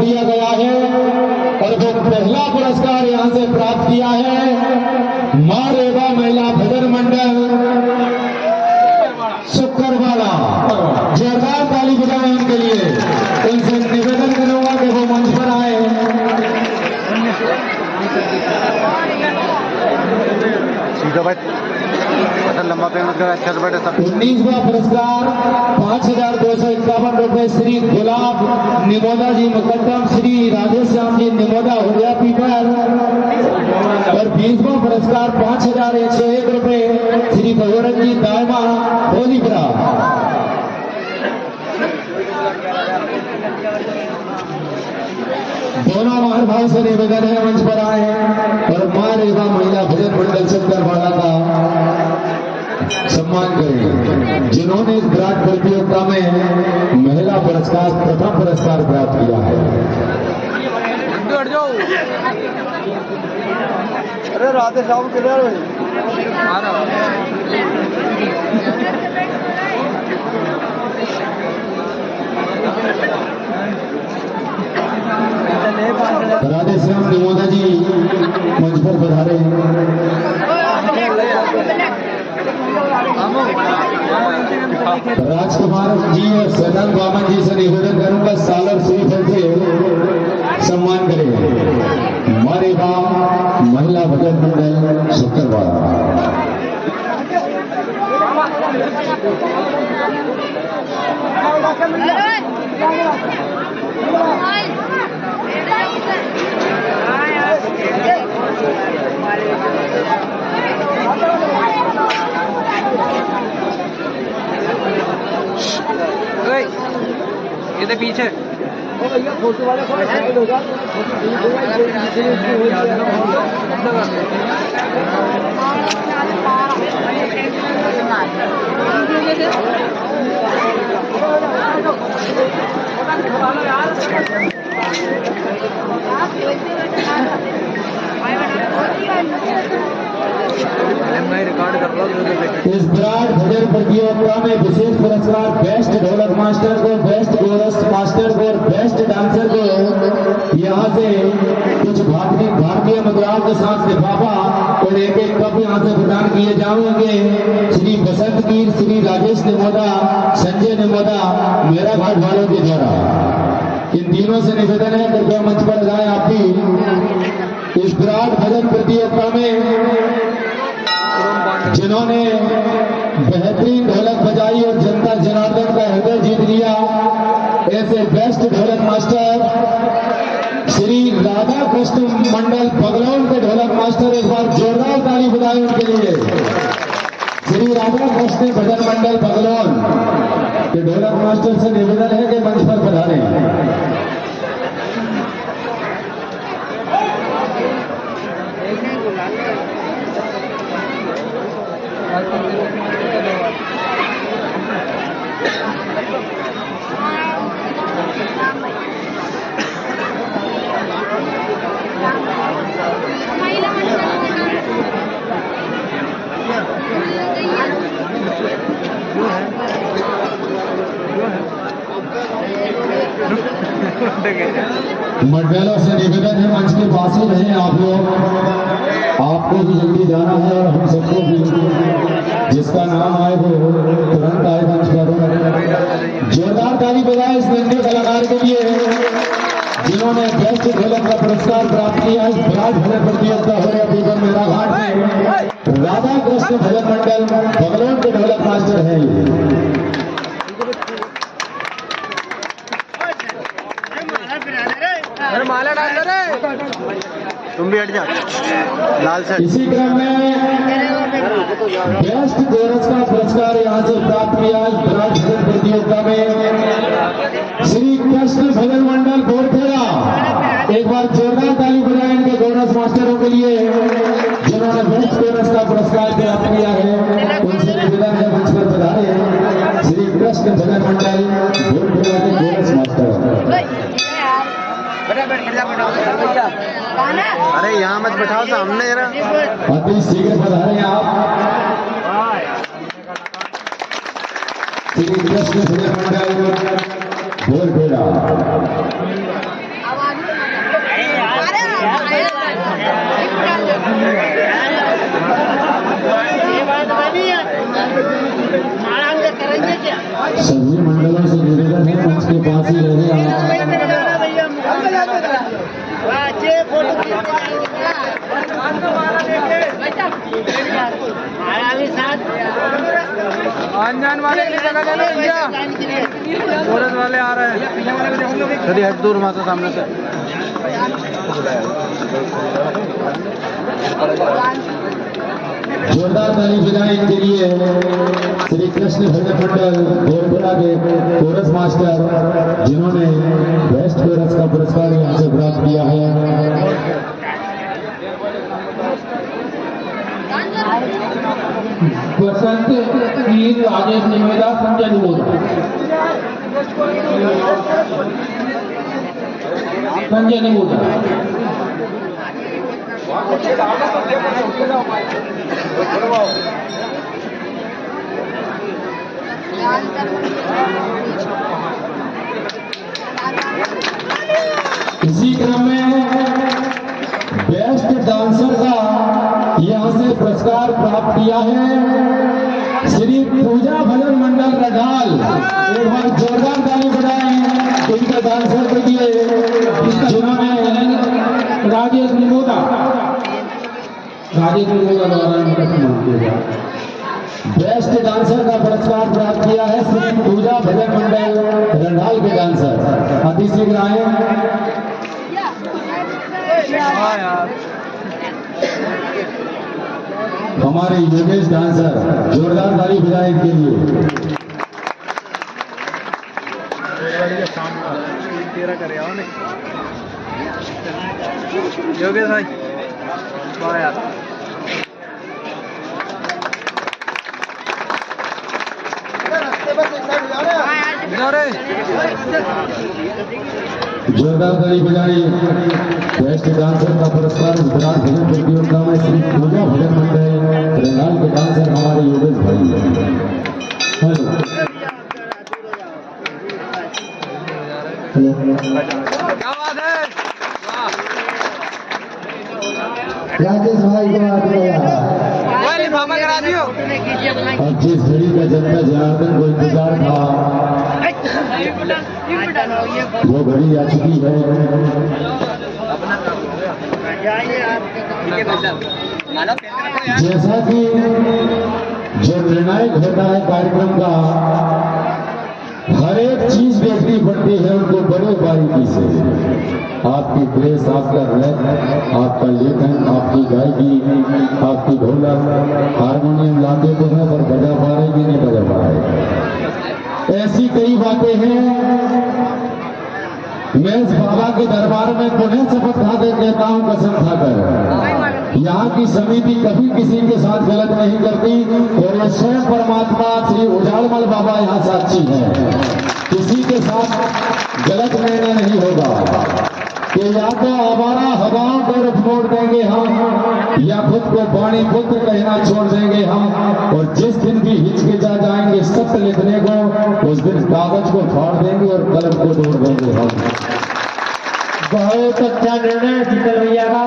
दिया गया है और वो पहला पुरस्कार यहाँ से प्राप्त किया है मां रेवा महिला भजन मंडल शुक्रवाला। जोरदार ताली बजाएं उनके लिए। उनसे निवेदन करूंगा कि वो मंच पर आए। सीधा भाई लंबा पे मत कर, अच्छा से बैठे सब। 19वां पुरस्कार 5,251 रुपए श्री गुलाब निमोदा जी मुकद्दम, श्री राधेश्याम जी निमोदा हो गया पीपर। और 20वां पुरस्कार 5,101 रुपए श्री भगवरत जी दायमा होलीपुरा। दोनों महानुभाव से निवेदन है मंच पर आए और मां रेवा महिला भजन मंडल शंकरवाड़ा का सम्मान करें, जिन्होंने इस विराट प्रतियोगिता में महिला पुरस्कार प्रथम पुरस्कार प्राप्त किया है। अरे राधे साहब किधर राधे श्याम निमोदा जी मंच पर पधारे। राजकुमार जी और सदन बामन जी से निवेदन करूंगा सालर श्रीफल से सम्मान करें। मारे गांव महिला भजन मंडल शुक्रवार। इधर पीछे फोटो वाले इस विराट भजन प्रतियोगिता में विशेष पुरस्कार बेस्ट ढोलक मास्टर को, बेस्ट कोरस मास्टर को और बेस्ट डांसर को यहाँ से कुछ भारतीय मुद्राओं के साथ लिफाफा और एक कप यहाँ से प्रदान किए जाएंगे। श्री बसंत कीर, श्री राजेश निमोदा, संजय निमोदा, मेरा घाट वालों के द्वारा। इन तीनों से निवेदन है कृपया मंच पर जाए आप भी। इस विराट भजन प्रतियोगिता में जिन्होंने बेहतरीन ढोलक बजाई और जनता जनार्दन का हृदय जीत लिया, ऐसे बेस्ट ढोलक मास्टर श्री राधा कृष्ण मंडल बगलौन के ढोलक मास्टर, एक बार जोरदार ताली बजाएं उनके लिए। श्री राधा कृष्ण भजन मंडल बगलौन के ढोलक मास्टर से निवेदन है कि मंच पर पधारें। मंडलों से निवेदन है मंच के पास ही रहें आप लोग। आपको भी जल्दी जाना है और हम सबको भी, जिसका नाम आए वो तुरंत आए मंच पर। जोरदार ताली बजाए इस नन्हे कलाकार के लिए जिन्होंने बेस्ट ढोलक का पुरस्कार प्राप्त किया। इस विराट भजन प्रतियोगिता हो रही है मेरा घाट में। राधा कृष्ण भजन मंडल बगलौन के ढोलक मास्टर है। माला डाल दो रे, तुम भी हट जा लाल सर। इसी क्रम में बेस्ट कोरस का पुरस्कार यहाँ से प्राप्त किया विराट भजन प्रतियोगिता में श्री कृष्ण भजन मंडल बोरखेड़ा। एक बार जोरदार ताली बजाएं इनके कोरस मास्टरों के लिए जिन्होंने बेस्ट कोरस का पुरस्कार प्राप्त किया है। उनसे निवेदन है मंच पर पधारे श्री कृष्ण भजन मंडल बोरखेड़ा के कोरस मास्टर। अरे यहाँ मत बैठाओ सामने जरा। अति शीघ्र पधारे आप श्री कृष्ण भजन मंडल बोरखेड़ा। अनजान वाले की जगह ले लो भैया, सूरज वाले आ रहे हैं। चलिए हट दूर वहाँ से सामने से। जोरदार ताली बजाएं इनके लिए श्री कृष्ण भजन मंडल गोरखपुरा के कोरस मास्टर, जिन्होंने बेस्ट कोरस का पुरस्कार यहाँ से प्राप्त किया है। बसंत वीर राजेश निवेदा संजय निमोदा। संजय निमोदा इसी क्रम में बेस्ट डांसर का यहाँ से पुरस्कार प्राप्त किया है श्री पूजा भजन मंडल रडाल। एक बार जोरदार ताली बजाएं इनके डांसर के लिए, जिन्होंने राजेश निमोदा द्वारा इनका सम्मान किया गया। बेस्ट डांसर का पुरस्कार प्राप्त किया है श्री पूजा भजन मंडल रंडाल के डांसर। अति शीघ्र आए। हमारे योगेश डांसर, जोरदार ताली बजाएं इनके लिए। योगेश भाई वाह यार। जोरदार ताली बजाई। बेस्ट डांसर का पुरस्कार इस विराट भजन प्रतियोगिता में श्री पूजा भजन मंडल रंगाल के डांसर हमारे योगेश भाई हैं। हेलो क्या बात है, वाह। राजेश भाई को कोई लिफाफा करा दियो। अब जिस घड़ी का जनता जनार्दन को इंतजार था, वो घड़ी आ चुकी है। जैसा कि जो निर्णायक होता है कार्यक्रम का, हर एक चीज देखनी पड़ती है उनको बड़े बारीकी से। आपकी ड्रेस, आपका रैप, आपका लेखन, आपकी गायकी, आपकी ढोलक, हारमोनियम लाते तो है पर बजा पा रहे कि नहीं बजा पा रहे। ऐसी कई बातें हैं। मैं इस बाबा के दरबार में पुनः शपथ खाकर कहता हूँ, कसम खाकर, यहाँ की समिति कभी किसी के साथ गलत नहीं करती और ये स्वयं परमात्मा श्री उजाड़मल बाबा यहाँ साक्षी हैं। किसी के साथ गलत निर्णय नहीं होगा कि या तो आवारा हवाओं को रुख मोड़ देंगे हम, या खुद को पानी पुत्र कहना छोड़ देंगे हम। और जिस दिन भी हिचकिचा जाएंगे सत्य लिखने को, उस दिन कागज को फाड़ देंगे और कलम को तोड़ देंगे हम। बहुत अच्छा निर्णय शीतल भैया का,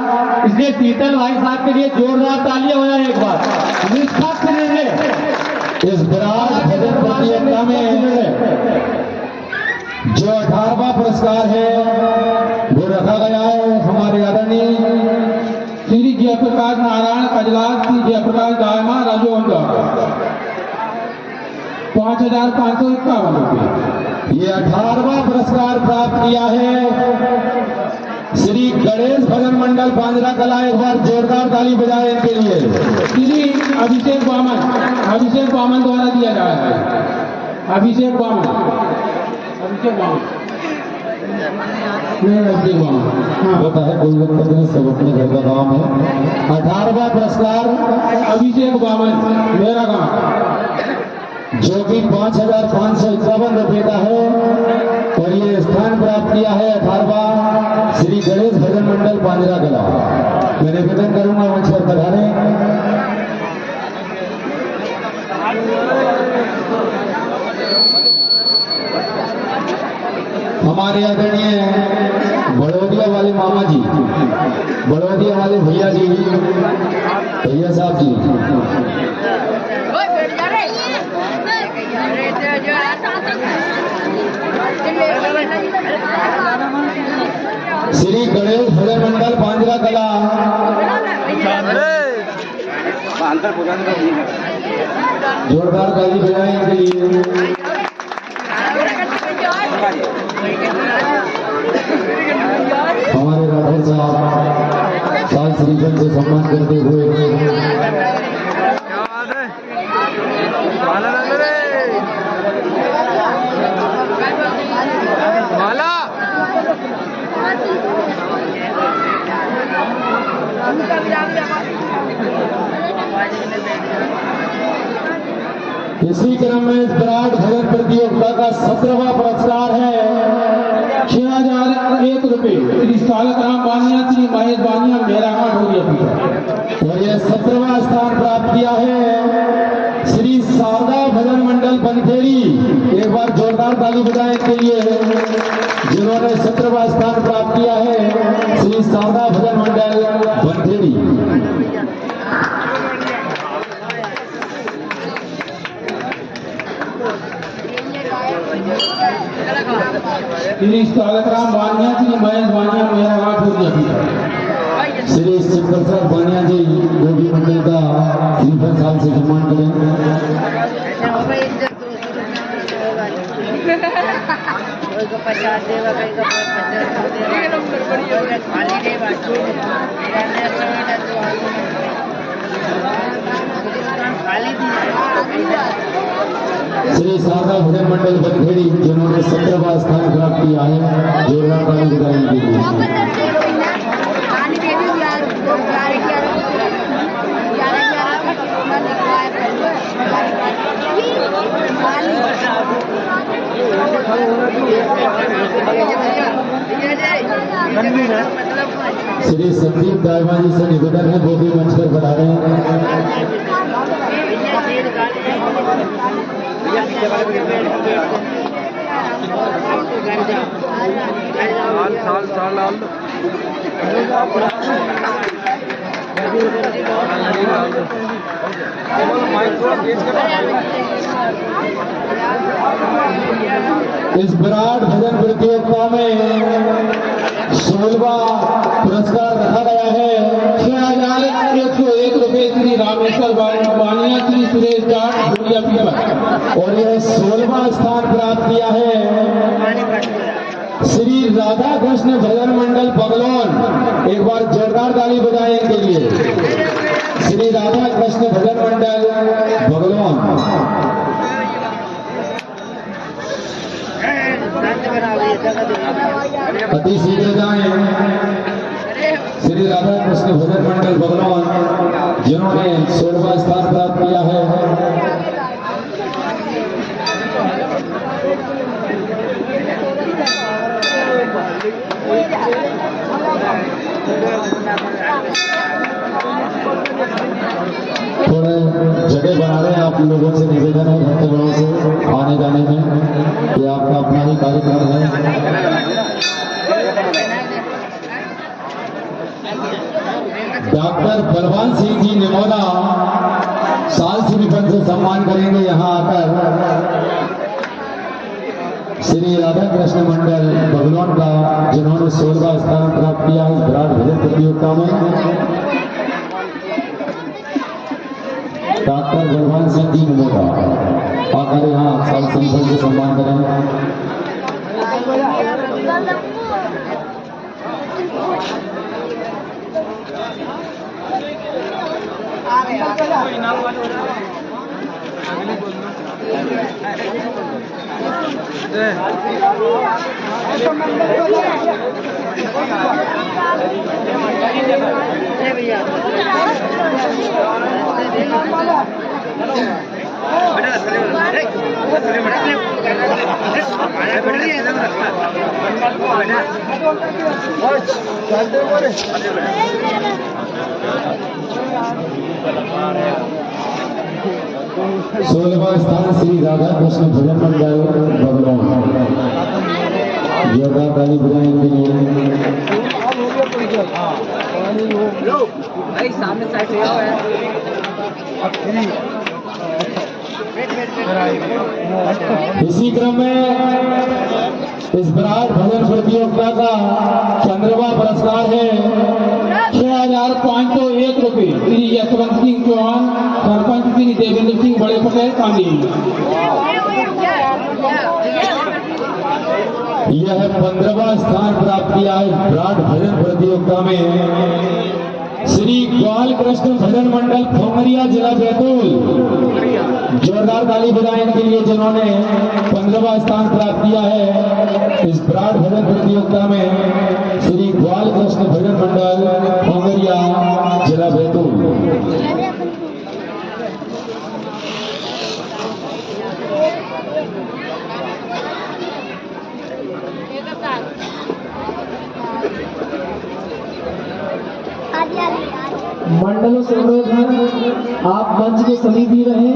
इसलिए शीतल भाई साहब के लिए जोरदार तालियां हो जाए एक बार। निष्पक्ष निर्णय इस विराट भजन प्रतियोगिता में जो 18वां पुरस्कार है वो रखा गया है हमारे आदरणीय श्री जयप्रकाश नारायण कजलाल, श्री जयप्रकाश दायमा राजौंद, 5,551 रुपये। ये 18वां पुरस्कार प्राप्त किया है श्री गणेश भजन मंडल पांजरा कला। एक बार जोरदार ताली बजाए इनके लिए। श्री अभिषेक बामन द्वारा दिया जा रहा है। अभिषेक बामन होता है, कोई वक्त नहीं, सब अपने घर का काम है। 18वां पुरस्कार अभिषेक बामन, मेरा गांव, जो कि 5,551 रुपये का है और ये स्थान प्राप्त किया है 18वां श्री गणेश भजन मंडल पांजरा कला। मैं निवेदन करूंगा मंच पर पधारें। हमारे आदरणीय बड़ौदिया वाले मामा जी, बड़ौदिया वाले भैया जी, भैया साहब जी, श्री गणेश भजन मंडल पांजरा कला जोरदार ताली बजाएं इनके लिए। हमारे राठौर साहब साल श्रीफल से सम्मान करते हुए माला इसी क्रम में इस विराट भजन प्रतियोगिता का 17वां पुरस्कार है 6,001 रुपए श्री सालक राम बानिया, श्री महेश बानिया, मेरा हाथ हो गया। और यह 17वां स्थान प्राप्त किया है श्री शारदा भजन मंडल बनखेड़ी। एक बार जोरदार ताली बजाएं इनके लिए, जिन्होंने 17वां स्थान प्राप्त किया है श्री शारदा भजन मंडल बनखेड़ी। श्री सालक राम बानिया, श्री महेश बानिया, मेरा हाथ हो गया। श्री शिवप्रसाद बानिया जी गोभी मंडल का श्रीफल साल से सम्मान करें। श्री शारदा भजन मंडल बनखेड़ी, जिन्होंने 17वां स्थान प्राप्त किया है, जोरदार ताली बजाएं के लिए। श्री संदीप दायमा जी से निवेदन है, वो भी मंच पर बता रहे हैं। साल इस विराट भजन प्रतियोगिता में 16वां पुरस्कार रखा गया है 6,101 रुपए श्री रामेश्वर बानिया, श्री सुरेश जाट, भूलिया पीपल। और यह 16वां स्थान प्राप्त किया है श्री राधा कृष्ण भजन मंडल बगलौन। एक बार जोरदार ताली बजाएं इनके लिए। श्री राधा कृष्ण भजन मंडल बगलौन। अति शीघ्र जाएं। श्री राधा कृष्ण भजन मंडल बगलौन, जिन्होंने 16वां स्थान प्राप्त किया है। थोड़ा जगह बना रहे हैं, आप लोगों से निवेदन है भक्तगणों से आने जाने में, ये आपका अपना ही कार्यक्रम है। डॉक्टर बलवान सिंह जी निमोदा साल श्रीफल से सम्मान करेंगे यहाँ आकर। श्री राधा कृष्ण मंडल बगलौन का, जिन्होंने 16वां स्थान प्राप्त किया है इस विराट भजन प्रतियोगिता में। डॉक्टर बलवान सिंह जी निमोदा आकर यहाँ साल श्रीफल से सम्मान करें। सोलहवां स्थान श्री राधा कृष्ण भजन मंडल बगलौन। योगा ताली बजाएं के लिए। सामने साइड इसी क्रम में इस विराट भजन प्रतियोगिता का 15वां पुरस्कार है 6,501 रुपए श्री यशवंत सिंह चौहान, देवेंद्र सिंह बड़े पटेल पानी। यह 15वां स्थान प्राप्त किया है ब्राड भजन प्रतियोगिता में श्री ग्वाल कृष्ण भजन मंडल खोमरिया जिला बैतूल। जोरदार ताली बजाएं इनके लिए जिन्होंने 15वां स्थान प्राप्त किया है इस ब्राड भजन प्रतियोगिता में श्री ग्वाल कृष्ण भजन मंडल खोमरिया जिला बैतूल। मंडलों से अनुरोध है आप मंच के समीप ही रहें।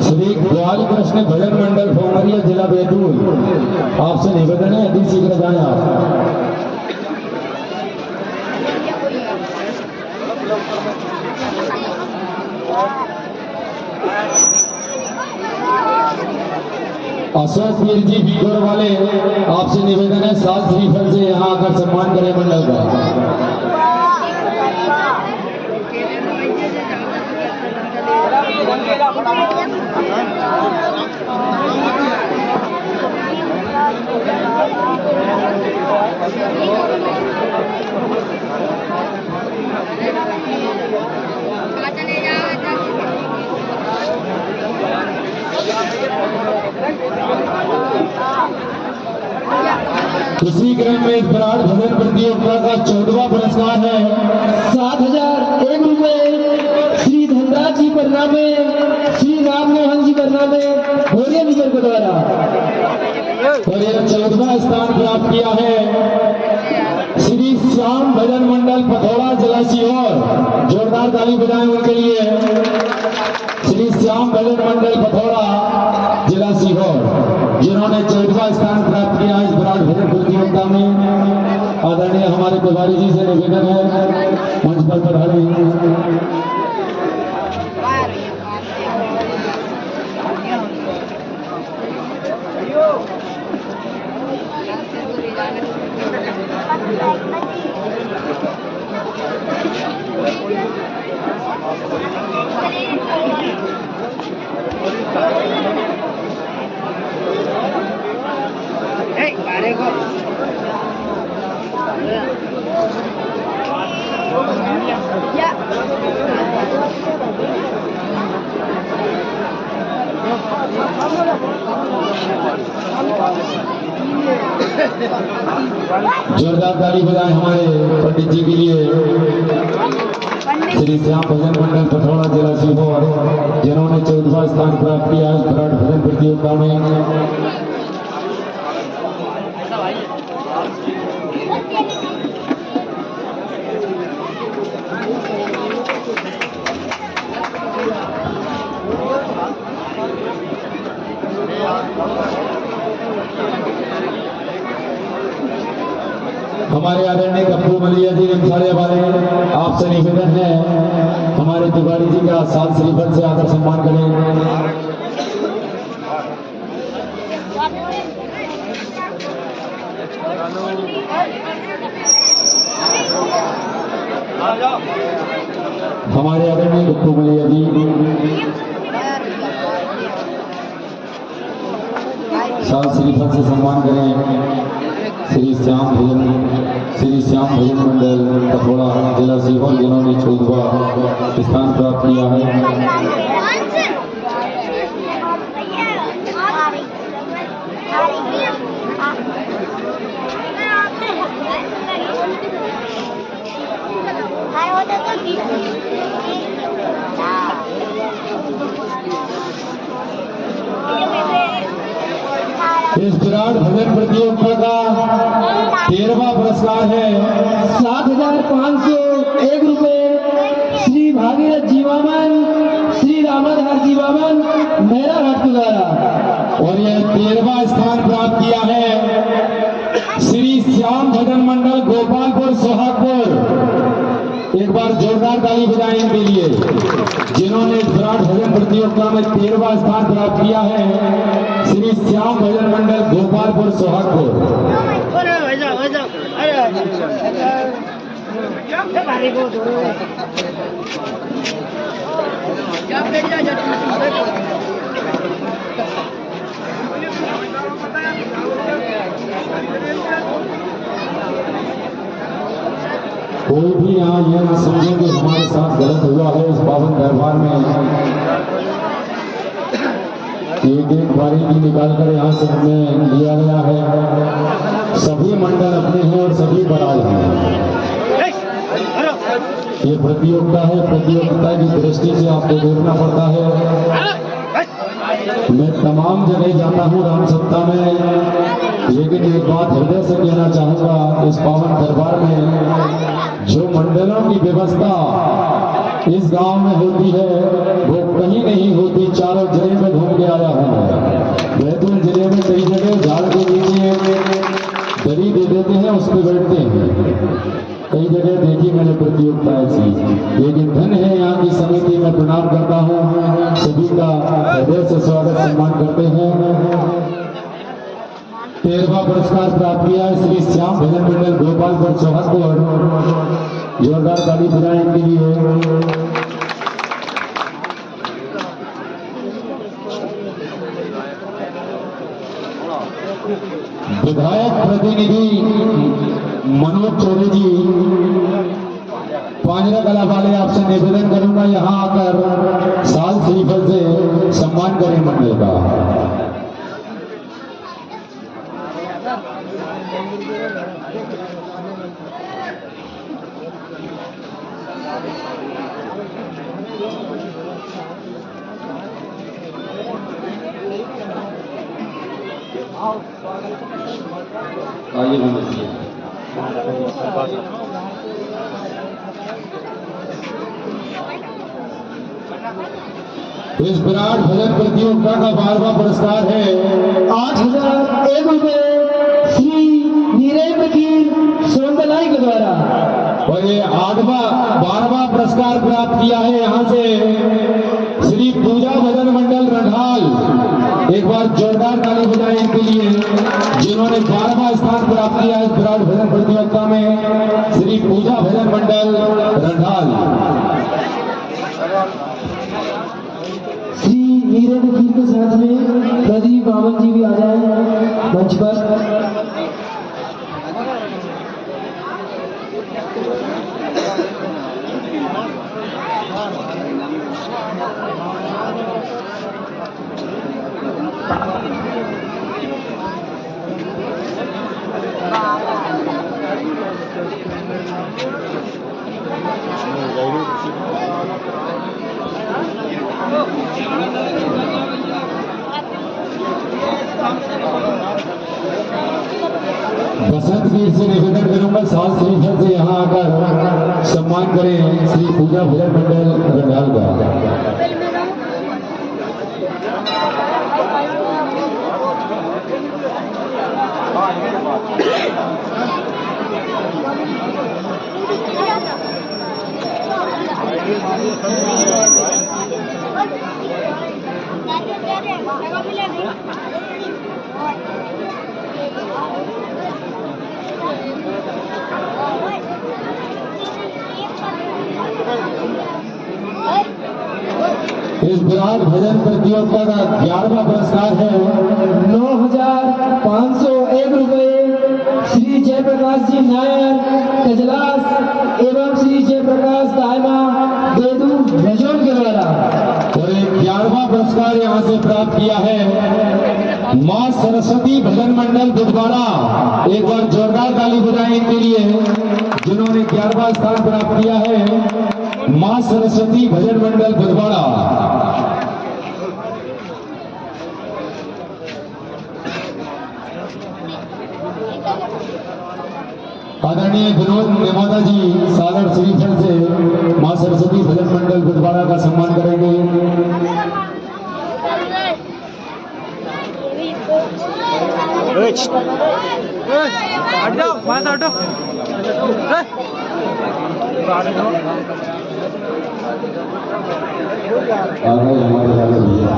श्री ग्वाल कृष्ण भजन मंडल खोमरिया जिला बैतूल, आपसे निवेदन है अति शीघ्र जाएं आप। अशोक वीर जी बीगोर वाले, आपसे निवेदन है सात श्रीफल से यहाँ आकर सम्मान करें मंडल का। इसी क्रम में इस ब्राड भजन प्रतियोगिता का 14वां पुरस्कार है 7,001 रुपए श्री धनराज जी पन्ना में श्री राम मोहन जी पन्ना में भोरिया विजय के द्वारा। और यह 14वां स्थान प्राप्त किया है श्री श्याम भजन मंडल पथौड़ा जिला सीहोर। जोरदार ताली बजाएं उनके लिए। श्री श्याम भजन मंडल पथौड़ा जिला सीहोर जिन्होंने 14वां स्थान प्राप्त किया इस ब्राड भजन प्रतियोगिता में। आदरणीय हमारे प्रभारी जी से निवेदन है मंच पर पधारें। जोरदार ताली बजाएं हमारे पंडित जी के लिए। श्री श्याम भजन मंडल पथौड़ा जिला सीहोर जिन्होंने 14वां स्थान प्राप्त किया इस ब्राड भजन प्रतियोगिता में। हमारे आदरणीय कप्पू मलिया जी निमसाड़े वाले, आपसे निवेदन है हमारे तिवारी जी का 7 श्रीफल से आकर सम्मान करें। हमारे आदरणीय कप्पू मलिया जी 7 श्रीफल से सम्मान करें। श्री श्याम भजन मंडल पथौड़ा जिला सीहोर जिन्होंने 14वां स्थान प्राप्त किया है। इस विराट भजन प्रतियोगिता का 13वां पुरस्कार है 7,501 रुपए श्री भागीरथ जीवामन श्री रामाधार जीवामन मेरा भक्त द्वारा। और यह 13वां स्थान प्राप्त किया है श्री श्याम भजन मंडल गोपालपुर सोहागपुर एक बार जोरदार ताली बजाएं इनके लिए जिन्होंने इस विराट भजन प्रतियोगिता में 13वां स्थान प्राप्त किया है। श्री श्याम भजन मंडल गोपालपुर सोहागपुर। कोई भी यहाँ ये ना समझे कि हमारे साथ गलत हुआ है। इस पावन दरबार में एक एक बारीकी निकालकर यहाँ से हमें लिया गया है। सभी मंडल अपने हैं और सभी बराल हैं। ये प्रतियोगिता है, प्रतियोगिता की दृष्टि से आपको देखना पड़ता है। मैं तमाम जगह जाता हूँ राम सत्ता में, लेकिन एक बात हृदय से कहना चाहूंगा, इस पावन दरबार में जो मंडलों की व्यवस्था इस गांव में होती है वो कहीं नहीं होती। चारों जिले में घूम के आया हूँ। बैतूल जिले में कई जगह झाड़ के नीचे दरी दे देते हैं, उस पर बैठते हैं। कई जगह देखी मैंने प्रतियोगिता ऐसी, लेकिन धन है यहाँ की समिति में प्रणाम करता हूँ। सभी का हृदय से स्वागत सम्मान करते हैं। 13वां पुरस्कार प्राप्त किया है श्री श्याम भजन मंडल गोपालपुर सोहागपुर। जोरदार ताली बजाएं इनके लिए। विधायक प्रतिनिधि मनोज चौधरी जी पांजरा कला वाले, आपसे निवेदन करूंगा यहाँ आकर साल श्रीफल से सम्मान करें मंडल का। आइए नमस्ते। इस विराट भजन प्रतियोगिता का 12वां पुरस्कार है 8,001 रुपए श्री वीरेंद्र कीर सोंदलाई के द्वारा। और ये 12वां पुरस्कार प्राप्त किया है यहाँ से श्री पूजा भजन मंडल रंधाल। एक बार जोरदार ताली बजाएं इनके लिए जिन्होंने 12वां स्थान प्राप्त किया है इस विराट भजन प्रतियोगिता में। श्री पूजा भजन मंडल रंधाल। श्री वीरेंद्र कीर के साथ में प्रदीप बामन जी भी आ जाए मंच पर। बसंत वीर से निवेदन करूंगा साल श्रीफल से यहाँ आकर सम्मान करें श्री पूजा भजन मंडल रंधाल का। इस विराट भजन प्रतियोगिता का 11वां पुरस्कार है 9,501 रुपए श्री जयप्रकाश जी नायर कजलास एवं श्री जयप्रकाश दायमा देदू भजन के द्वारा। और एक 11वां पुरस्कार यहाँ से प्राप्त किया है माँ सरस्वती भजन मंडल बुधवाड़ा। एक बार जोरदार ताली बजाएं इनके लिए जिन्होंने 11वां स्थान प्राप्त किया है। माँ सरस्वती भजन मंडल बुधवाड़ा। आदरणीय विनोद नेमादा जी सागर श्रीफल से माँ सरस्वती भजन मंडल बुधवाड़ा का सम्मान करेंगे। हट जाओ, वहां से हटो। आगे हमारे वाले भैया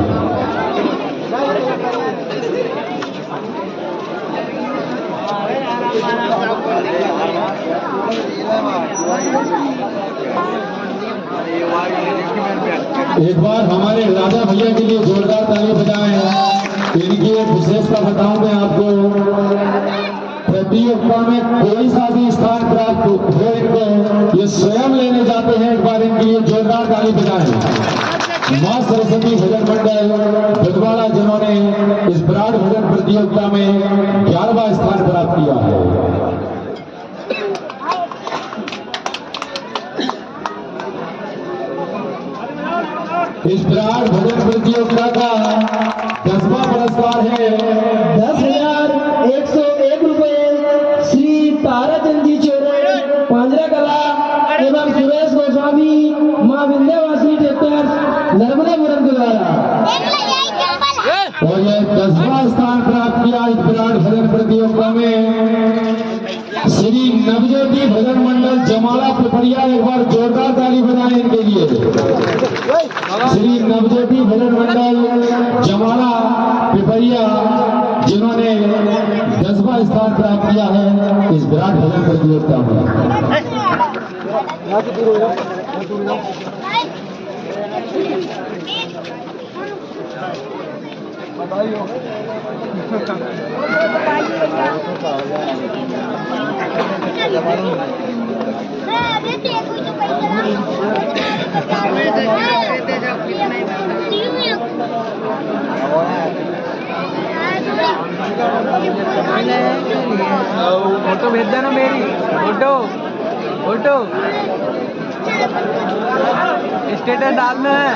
एक बार हमारे राजा भैया के लिए जोरदार ताली बजाएं। इनकी एक विशेषता बताऊं मैं आपको, प्रतियोगिता में कोई सा भी स्थान प्राप्त हो इनको ये स्वयं लेने जाते हैं। एक बार इनके लिए जोरदार ताली बजाएं। मां सरस्वती भजन मंडल बुधवाड़ा जिन्होंने इस विराट भजन प्रतियोगिता में 11वां स्थान प्राप्त किया है। इस विराट भजन प्रतियोगिता का 10वां पुरस्कार है 10,101 रुपए श्री ताराचंद जी चोरे पांजरा कला एवं सुरेश गोस्वामी मां विंध्यवासिनी ट्रैक्टर्स नर्मदापुरम के द्वारा। और यह 10वां स्थान प्राप्त किया इस विराट भजन प्रतियोगिता में श्री नवज्योति भजन मंडल जमाला पिपरिया। एक बार जोरदार ताली बजाएं इनके लिए। श्री नवज्योति भजन मंडल जमाला पिपरिया जिन्होंने 10वां स्थान प्राप्त किया है इस विराट भजन प्रतियोगिता में। फोटो भेज देना मेरी फोटो फोटो स्टेटस डालना है।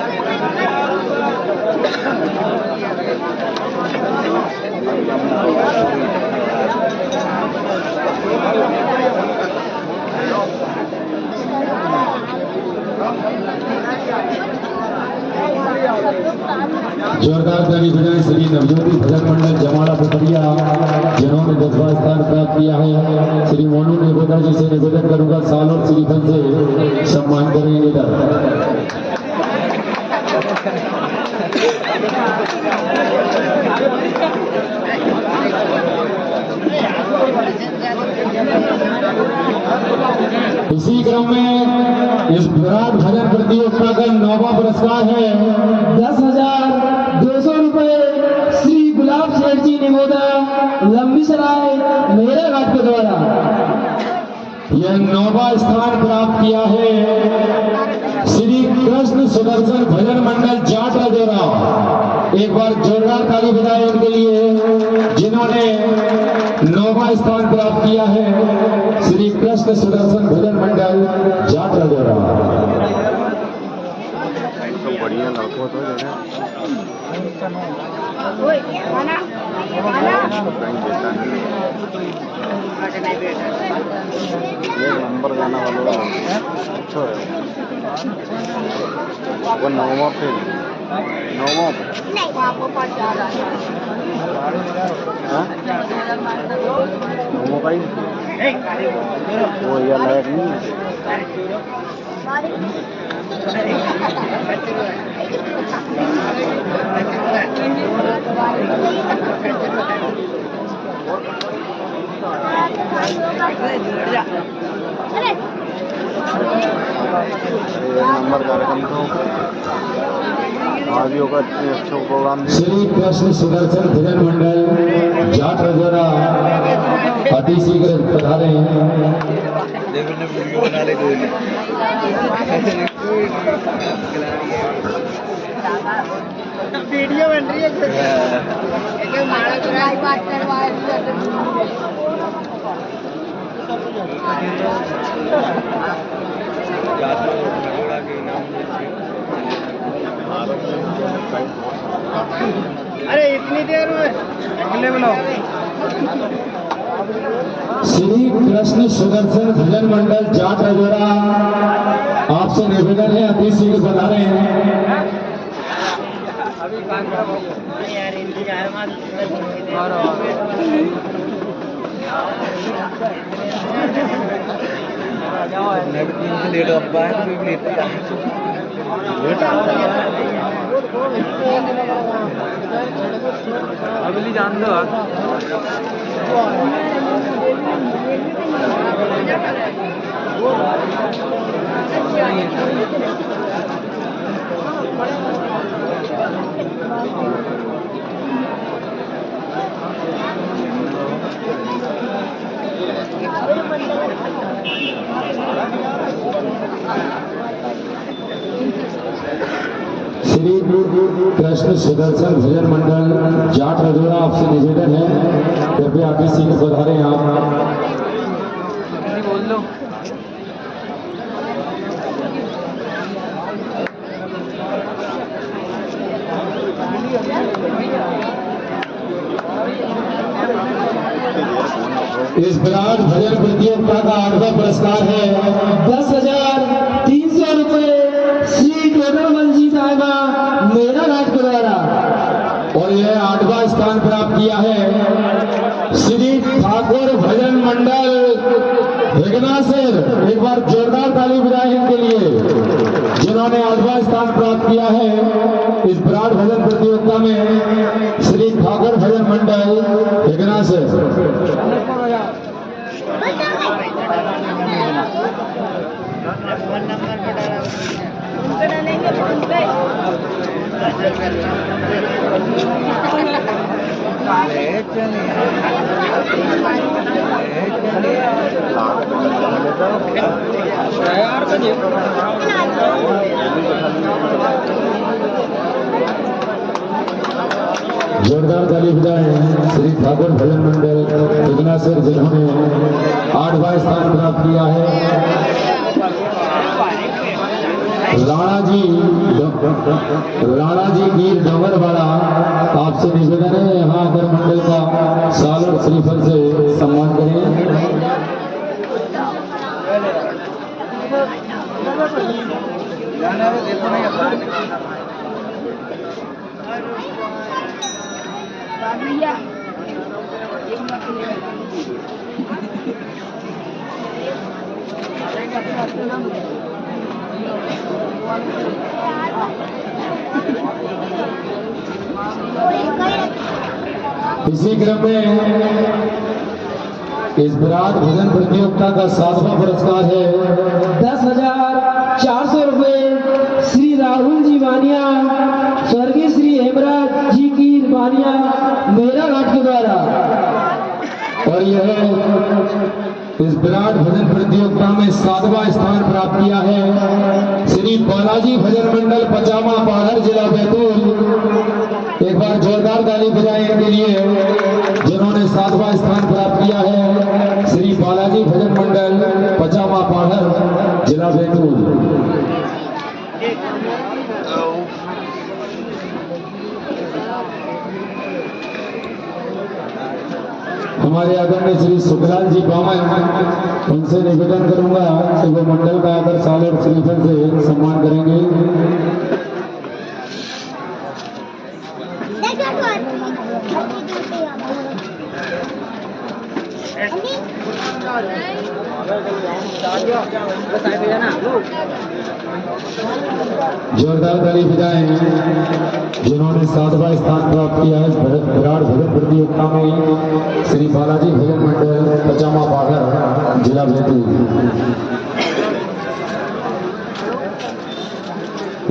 जोरदार ताली बजाएं श्री नवज्योति भजन मंडल जमाला पिपरिया जिन्होंने 10वां स्थान प्राप्त किया है। श्री मोनू निवेदा जी से निवेदन करूंगा साल और श्रीफल से सम्मान करेंगे इधर। इसी क्रम में इस विराट भजन प्रतियोगिता का 9वां पुरस्कार है 10,200 रुपए श्री गुलाब शेठ जी निमोदा लंबी सराय मेरे घाट के द्वारा। यह 9वां स्थान प्राप्त किया है श्री कृष्ण सुदर्शन भजन मंडल जाट राजौरा। एक बार जोरदार ताली बजाएं उनके लिए जिन्होंने 9वां स्थान प्राप्त किया है श्री कृष्ण सुदर्शन भजन मंडल जाट राजौरा। बढ़िया लड़कों तो नंबर गाना वालों अच्छा है वो 9वां पे 9वां मोबाइल वो या लायक नहीं नंबर कार्यक्रम तो आज होगा अच्छा प्रोग्राम। श्री कृष्ण सुदर्शन भजन मंडल जाट राजौरा अति शीघ्र पधारे हैं। वीडियो बन रही अरे इतनी देर में अगले बनाओ। श्री कृष्ण सुदर्शन भजन मंडल जाट राजौरा आपसे निवेदन है अति शीघ्र बता रहे हैं। यार इंतजार मत अगली जान दो श्री कृष्ण सुदर्शन भजन मंडल जाट रजोड़ा आपसे निवेदन है, कृपया आगे सीट पधारें आप। बोल लो। इस विराट भजन प्रतियोगिता का 8वां पुरस्कार है 10,300 रुपए श्री टोडरमल जी साहिबा मेरा घाट के द्वारा। और यह 8वां स्थान प्राप्त किया है श्री ठाकुर भजन मंडल विघ्नासर। एक बार जोरदार ताली बजाएं इनके लिए, जिन्होंने 8वां स्थान प्राप्त किया है इस विराट भजन प्रतियोगिता में। श्री ठाकुर भजन मंडल विघ्नासर। जोरदार ताली बजाएं श्री ठाकुर भजन मंडल विघ्नासर, जिन्होंने 8वां स्थान प्राप्त किया है। राणा जी वीर डोंगरवाड़ा, आपसे निवेदन है यहाँ आकर मंडल का साल और श्रीफल से सम्मान करें। इसी क्रम में इस विराट भजन प्रतियोगिता का 7वां पुरस्कार है 10,400 रुपए श्री राहुल जी वानिया स्वर्गीय श्री हेमराज जी की वानिया मेरा घाट के द्वारा। और यह इस विराट भजन प्रतियोगिता में 7वां स्थान प्राप्त किया है श्री बालाजी भजन मंडल पचामा पालर जिला बैतूल। एक बार जोरदार ताली बजाएं इनके लिए, जिन्होंने 7वां स्थान प्राप्त किया है श्री बालाजी भजन मंडल पचामा पालर जिला बैतूल। हमारे आदरणीय श्री सुखलाल जी बामा, उनसे निवेदन करूंगा कि वो मंडल का आकर साल और श्रीफल से सम्मान करेंगे। जोरदार ताली बजाएं जिन्होंने 7वां स्थान प्राप्त किया है विराट भजन प्रतियोगिता में श्री बालाजी भजन मंडल पचामा बागर जिला बैतूल।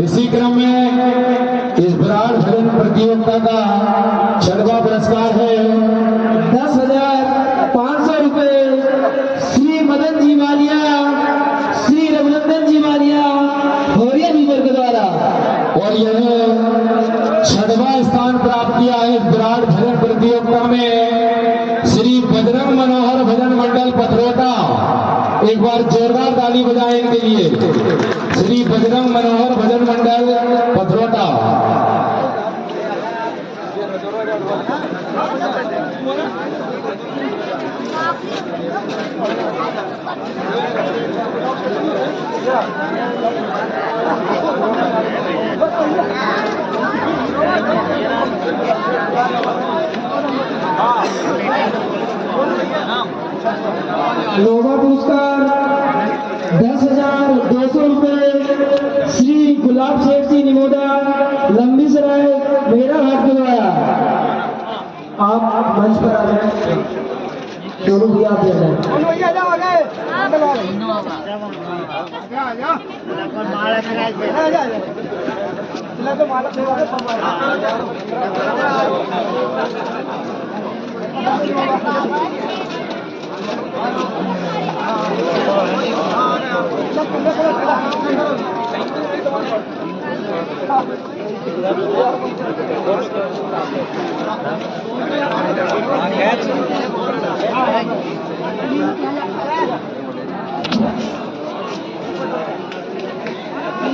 इसी क्रम में इस विराट भजन प्रतियोगिता का 6वां पुरस्कार है 10,500 रुपए श्री मदन जी वालिया श्री रघुनंदन जी वालिया भौरिया बीबर के द्वारा। और यह 6वां स्थान प्राप्त किया है विराट भजन प्रतियोगिता में श्री बजरंग मनोहर भजन मंडल पथरोटा। एक बार जोरदार ताली बजाएं इनके लिए, श्री बजरंग मनोहर भजन मंडल पथरोटा। नौवां पुरस्कार 10,200 रुपए श्री गुलाब सेठ जी निमोदा लंबी सराय मेरा घाट के द्वारा। आप मंच पर आ जाए, दोनों भी आप आ जाए।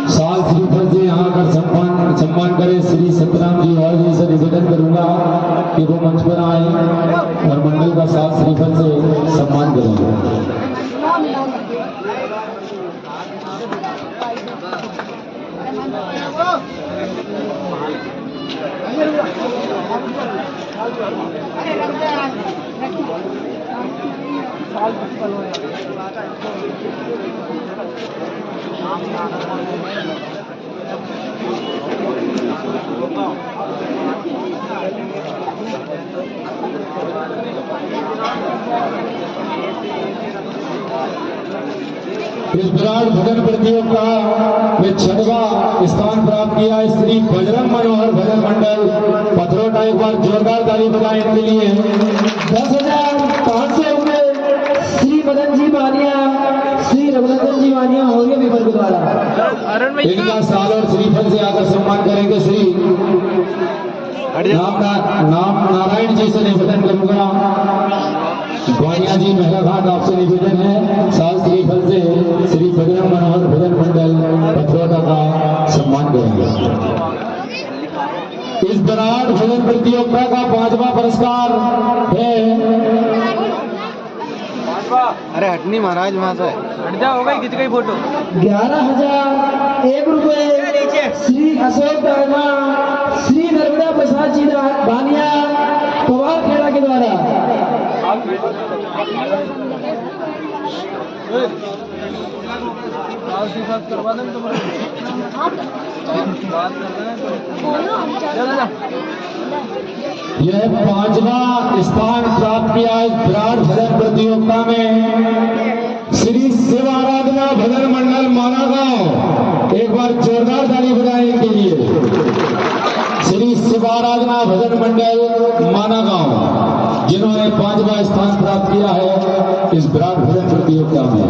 साल श्रीफल से यहाँ कर सम्मान करे श्री सतराम जी और जी से निवेदन करूंगा कि वो मंच पर आए और मंडल का साल श्रीफल से सम्मान करेंगे। इस विराट भजन प्रतियोगिता में 6वां स्थान प्राप्त किया है श्री बजरंग मनोहर भजन मंडल पथरोटा। एक बार जोरदार ताली बजाएं इनके लिए। 10,500 रुपए श्री मदन जी मानिया श्री रघुनंदन जी मानिया होरिया विभर के द्वारा। इनका साल और श्रीफल से आकर सम्मान करेंगे। श्री नाम नारायण जी से निवेदन करूंगा। ग्वानिया जी महिला घाट आपसे निवेदन है साल श्रीफल से श्री बजरंग मनोहर भजन मंडल पथरोटा का सम्मान करेंगे। इस विराट भजन प्रतियोगिता का 5वां पुरस्कार है। अरे हटनी महाराज वहां से हट जा, हो गई खिंच गई फोटो। 11,001 रुपए श्री अशोक दाना श्री नर्मदा प्रसाद जी बानिया पवार खेड़ा के द्वारा। करवा दें तुम्हारे बात कर रहे हैं। यह 5वां स्थान प्राप्त किया है विराट भजन प्रतियोगिता में श्री शिव आराधना भजन मंडल माना गांव। एक बार जोरदार ताली बजाएं इनके लिए। श्री शिव आराधना भजन मंडल माना गांव जिन्होंने 5वां स्थान प्राप्त किया है इस विराट भजन प्रतियोगिता में।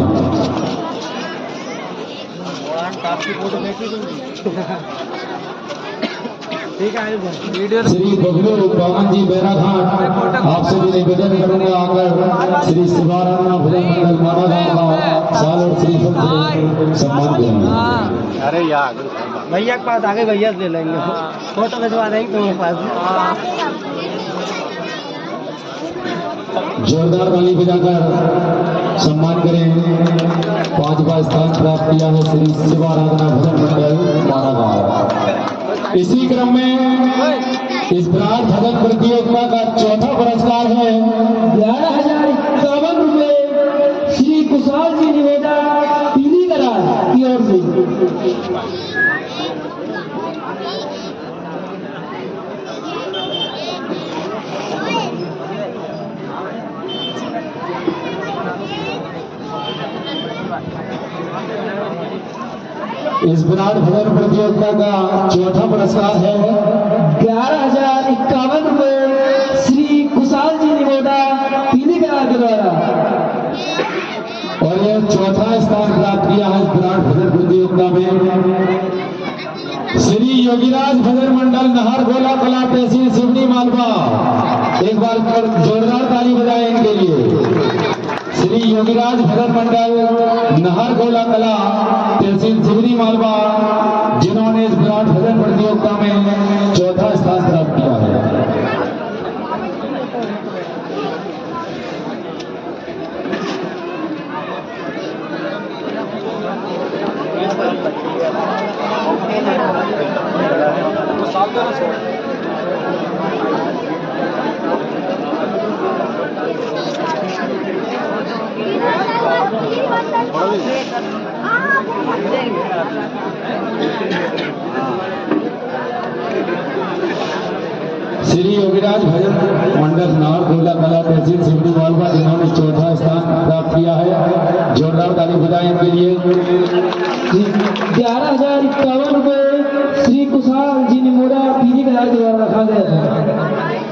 श्री बबलू पवन जी बैराघाट आपसे भी निवेदन करूंगा आकर श्री शिवाराधना भजन मंडल माना गांव का साल और श्रीफल से सम्मान करेंगे। अरे यार भैया के पास आगे भैया से ले लेंगे, फोटो खिंचवा देंगे तुम्हारे पास। जोरदार ताली बजाकर सम्मान करें। 5वां स्थान प्राप्त किया है श्री शिवाराधना भजन मंडल माना गांव। इसी क्रम में इस विराट भजन प्रतियोगिता का 4था पुरस्कार है 11,051 रुपए श्री कुशाल जी निवेदा पीली करार की ओर से। इस विराट भजन प्रतियोगिता का 4था पुरस्कार है 11,051 रुपए श्री कुशाल जी निमोदा पीली करार के द्वारा। और यह 4था स्थान प्राप्त किया है इस विराट भजन प्रतियोगिता में श्री योगीराज भजन मंडल नहर गोला कला तहसील सिवनी मालवा। एक बार जोरदार ताली बजाएं इनके लिए। श्री योगीराज भजन मंडल नहर गोला कला तहसील सिवनी मालवा जिन्होंने इस विराट भजन प्रतियोगिता में 4था स्थान प्राप्त किया है। बड़ा गोरस नाहर गोला कला तहसील सिमरी वालवा, जिन्होंने चौथा स्थान प्राप्त किया है। जोरदार ताली बजाएं इनके लिए। 11,051 रुपए श्री कुशाल जी निमोड़ा पीरी कलाल के द्वारा रखा गया था।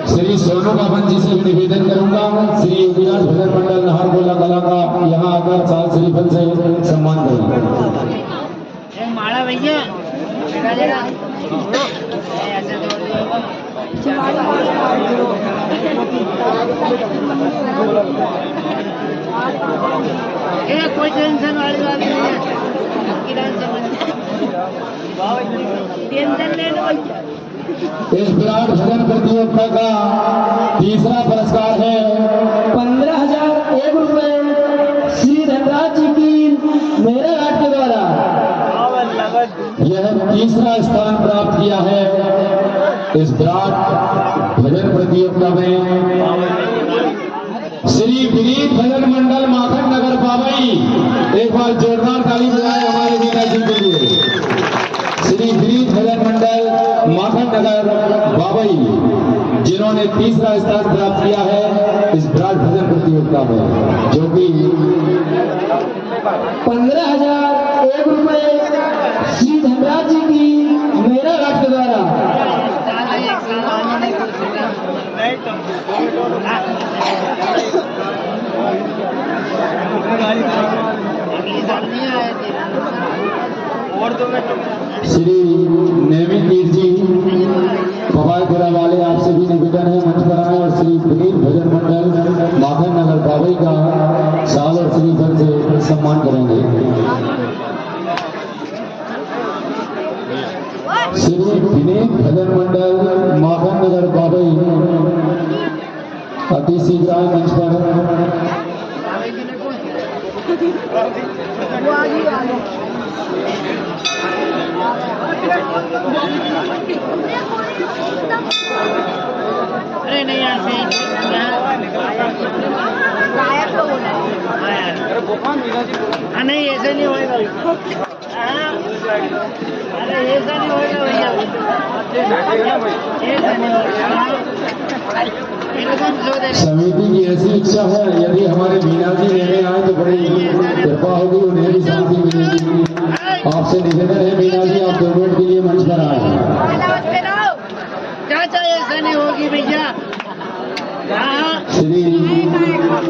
श्री सोनू बाबन जी से भी निवेदन करूंगा, श्री योगीराज भजन मंडल नाहर गोला कला का यहाँ आकर साल श्रीफल से सम्मान करेंगे। माला भैया ऐसे कोई टेंशन वाली बात नहीं है, टेंशन ले लो। इस विराट भजन प्रतियोगिता का तीसरा पुरस्कार है 15,001 रुपए श्री धनराज जी की मेरे घाट के द्वारा। यह तीसरा स्थान प्राप्त किया है इस विराट भजन प्रतियोगिता में। श्री विनीत भजन मंडल माखन नगर बाबई, एक बार जोरदार ताली बजाएं हमारे मीना जी के लिए। श्री विनीत भजन मंडल माखन नगर बाबई, जिन्होंने तीसरा स्थान प्राप्त किया है इस विराट भजन प्रतियोगिता में, जो कि 15,001 रुपए श्री धनराज जी की मेरा घाट के द्वारा। श्री नेमी तीर जी पवाईपुरा वाले, आपसे भी निवेदन है मंच पर आए और श्री विनीत भजन मंडल माखन नगर बाबई का साल और श्रीफल से सम्मान करेंगे। श्री विनीत भजन मंडल माखन नगर बाबई अति शीघ्र आए मंच पर। अरे नहीं यार नहीं ऐसे नहीं होएगा। अरे ऐसा नहीं होएगा भैया, ऐसा नहीं होएगा। समिति की ऐसी इच्छा है, यदि हमारे मीना जी लेने आए तो बड़ी कृपा होगी, उन्हें भी शांति मिलेगी। आपसे निवेदन है मीना जी, आप 2 मिनट के लिए मंच पर आए। चाचा ऐसा नहीं होगी भैया। श्री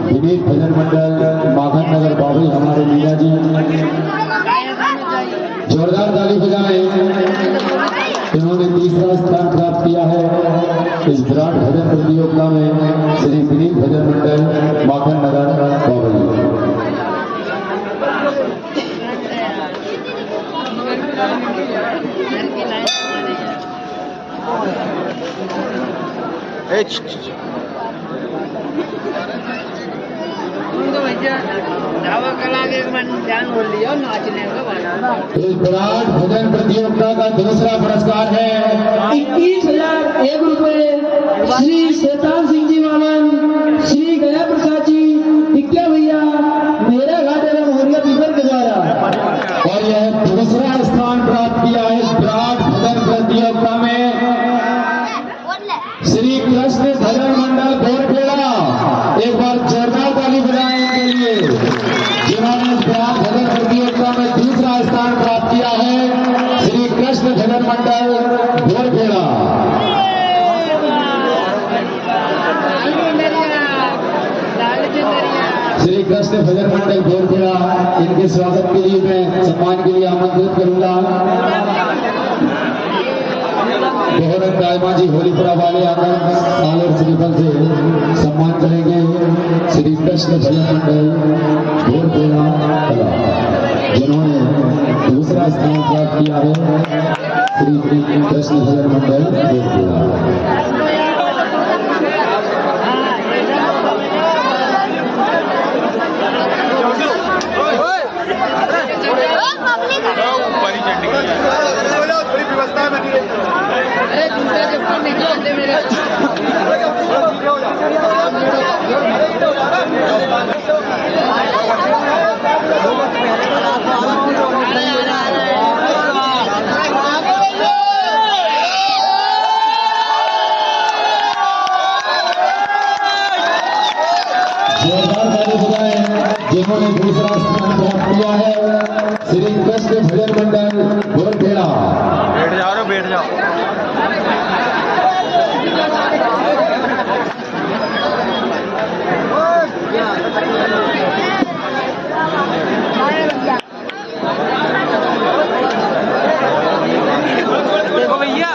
विनीत भजन मंडल माखन नगर बाबई, हमारे मीना जी, जोरदार ताली बजाएं। इन्होंने तीसरा स्थान प्राप्त किया है इस विराट भजन प्रतियोगिता में। श्री विनीत भजन मंडल माखन नगर बाबई। ध्यान हो लिया नाचने का। इस विराट भजन प्रतियोगिता का दूसरा पुरस्कार है 21,001 रुपए श्री शैतान सिंह जी मामन, श्री गया प्रसाद जी टिक्या भैया मेरा घाट एवं होरिया पीपर के द्वारा। और यह दूसरा स्थान प्राप्त किया है इस विराट भजन प्रतियोगिता में श्री कृष्ण भजन मंडल बोरखेड़ा। एक बार जोरदार ताली बजाएं इनके लिए, जिन्होंने इस विराट भजन प्रतियोगिता में दूसरा स्थान प्राप्त किया है। श्री कृष्ण भजन मंडल बोरखेड़ा। श्री कृष्ण भजन मंडल बोरखेड़ा, इनके स्वागत के लिए मैं सम्मान के लिए आमंत्रित करूंगा। दोहरन दायमा जी होलीपुरा वाले आकर साल और श्रीफल से सम्मान करेंगे। श्री कृष्ण भजन मंडल बोरखेड़ा कला, जिन्होंने दूसरा स्थान प्राप्त किया है। श्री कृष्ण भजन मंडल बोरखेड़ा। थोड़ी व्यवस्था बनी है। अरे दूसरे के ऊपर निकालते मेरे। जिन्होंने दूसरा स्थान प्राप्त किया है श्री कृष्ण भजन मंडल गोरखेड़ा। बैठ जाओ रे, बैठ जाओ। देखो भैया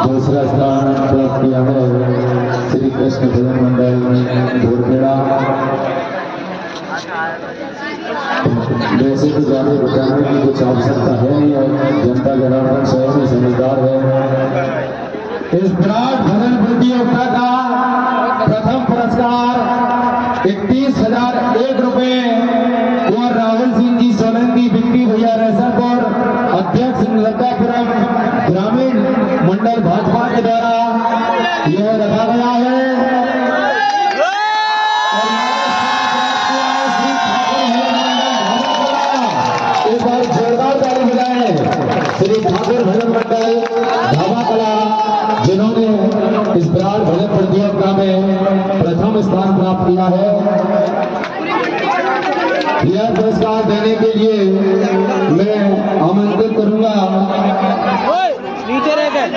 दूसरा स्थान प्राप्त किया है श्री कृष्ण भजन मंडल गोरखेड़ा। वैसे तो ज्यादा बताने की कुछ आवश्यकता है नहीं और जनता जनार्दन स्वयं ही समझदार है। इस विराट भजन प्रतियोगिता का प्रथम पुरस्कार 31,001 रुपए कुंवर राहुल सिंह जी सोलंकी बिक्की भैया रैसापुर अध्यक्ष लद्दापुरम ग्रामीण मंडल भाजपा के द्वारा यह रखा गया है। एक बार जोरदार ताली बजाएं श्री ठाकुर भजन मंडल धावा कला, जिन्होंने इस विराट भजन प्रतियोगिता में प्रथम स्थान प्राप्त किया है। यह पुरस्कार देने के लिए मैं आमंत्रित करूंगा नीचे रह गए।